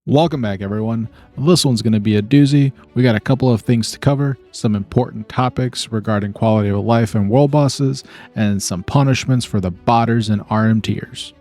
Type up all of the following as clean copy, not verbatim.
Welcome back, everyone. This one's going to be a doozy. We got a couple of things to cover, some important topics regarding quality of life and world bosses, and some punishments for the botters and RMTers.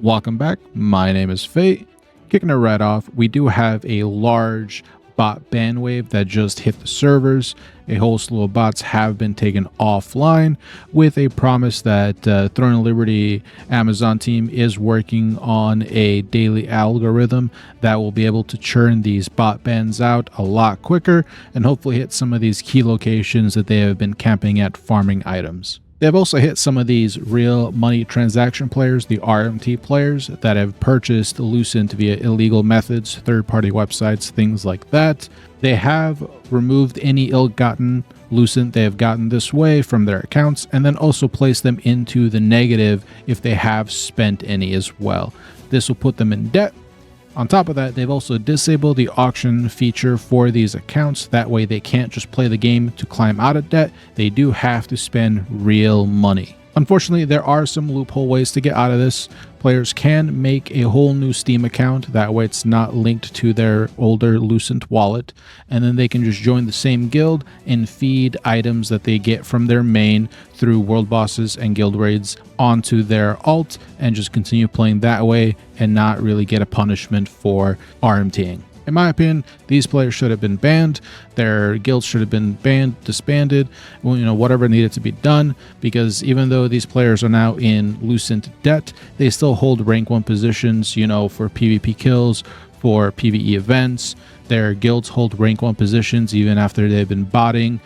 Welcome back. My name is Fate. Kicking it right off, we do have a large bot ban wave that just hit the servers. A whole slew of bots have been taken offline with a promise that Throne of Liberty Amazon team is working on a daily algorithm that will be able to churn these bot bans out a lot quicker and hopefully hit some of these key locations that they have been camping at farming items. They've also hit some of these real money transaction players, the RMT players that have purchased Lucent via illegal methods, third-party websites, things like that. They have removed any ill-gotten Lucent they have gotten this way from their accounts, and then also placed them into the negative if they have spent any as well. This will put them in debt. On top of that, they've also disabled the auction feature for these accounts. That way they can't just play the game to climb out of debt. They do have to spend real money. Unfortunately, there are some loophole ways to get out of this. Players can make a whole new Steam account. That way it's not linked to their older Lucent wallet. And then they can just join the same guild and feed items that they get from their main through world bosses and guild raids onto their alt and just continue playing that way and not really get a punishment for RMTing. In my opinion, these players should have been banned. Their guilds should have been banned, disbanded, whatever needed to be done, because even though these players are now in Lucent debt, they still hold rank 1 positions, for PvP kills, for PvE events. Their guilds hold rank 1 positions even after they've been botting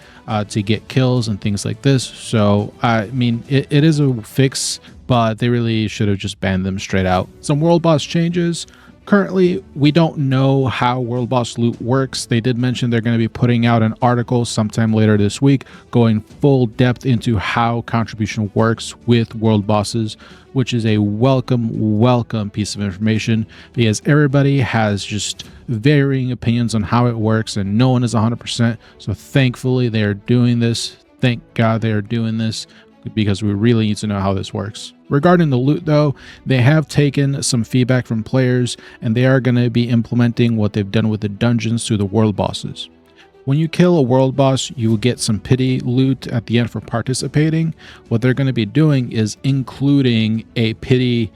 to get kills and things like this. So, it is a fix, but they really should have just banned them straight out. Some world boss changes. Currently, we don't know how World Boss Loot works. They did mention they're going to be putting out an article sometime later this week going full depth into how contribution works with World Bosses, which is a welcome piece of information because everybody has just varying opinions on how it works and no one is 100%. So thankfully they are doing this. Thank God they are doing this, because we really need to know how this works. Regarding the loot though, they have taken some feedback from players and they are going to be implementing what they've done with the dungeons to the world bosses. When you kill a world boss, you will get some pity loot at the end for participating. What they're going to be doing is including a pity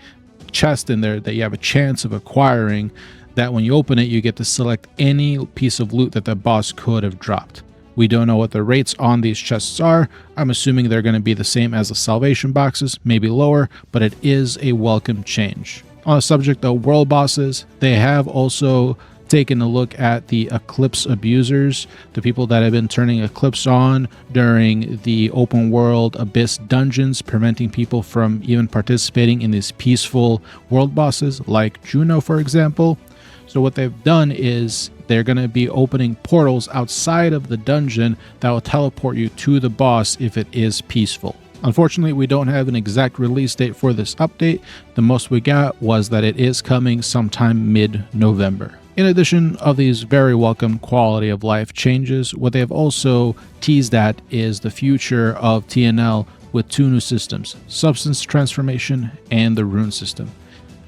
chest in there that you have a chance of acquiring, that when you open it, you get to select any piece of loot that the boss could have dropped. We don't know what the rates on these chests are. I'm assuming they're going to be the same as the salvation boxes, maybe lower, but it is a welcome change. On the subject of world bosses, they have also taken a look at the Eclipse abusers, the people that have been turning Eclipse on during the open world Abyss dungeons, preventing people from even participating in these peaceful world bosses like Juno, for example. So what they've done is they're going to be opening portals outside of the dungeon that will teleport you to the boss if it is peaceful. Unfortunately, we don't have an exact release date for this update. The most we got was that it is coming sometime mid-November. In addition of these very welcome quality of life changes, what they have also teased at is the future of TNL with 2 new systems, Substance Transformation and the Rune system.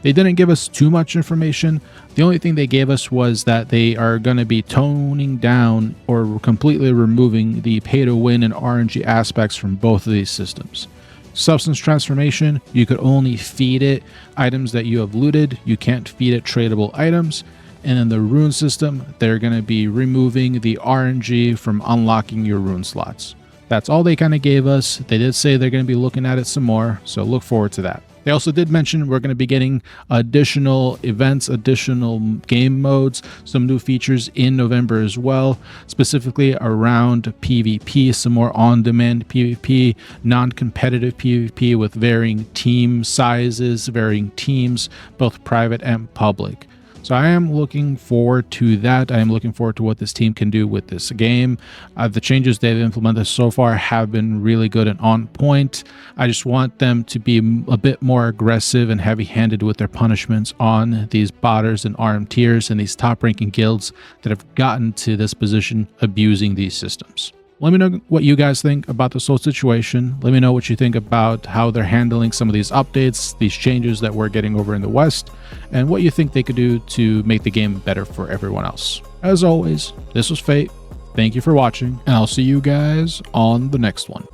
They didn't give us too much information. The only thing they gave us was that they are going to be toning down or completely removing the pay-to-win and RNG aspects from both of these systems. Substance Transformation, you could only feed it items that you have looted. You can't feed it tradable items. And in the Rune system, they're going to be removing the RNG from unlocking your rune slots. That's all they kind of gave us. They did say they're going to be looking at it some more, so look forward to that. They also did mention we're going to be getting additional events, additional game modes, some new features in November as well, specifically around PvP, some more on-demand PvP, non-competitive PvP with varying team sizes, varying teams, both private and public. So I am looking forward to that. I am looking forward to what this team can do with this game. The changes they've implemented so far have been really good and on point. I just want them to be a bit more aggressive and heavy-handed with their punishments on these botters and RMTers and these top-ranking guilds that have gotten to this position abusing these systems. Let me know what you guys think about this whole situation. Let me know what you think about how they're handling some of these updates, these changes that we're getting over in the West, and what you think they could do to make the game better for everyone else. As always, this was Fate. Thank you for watching, and I'll see you guys on the next one.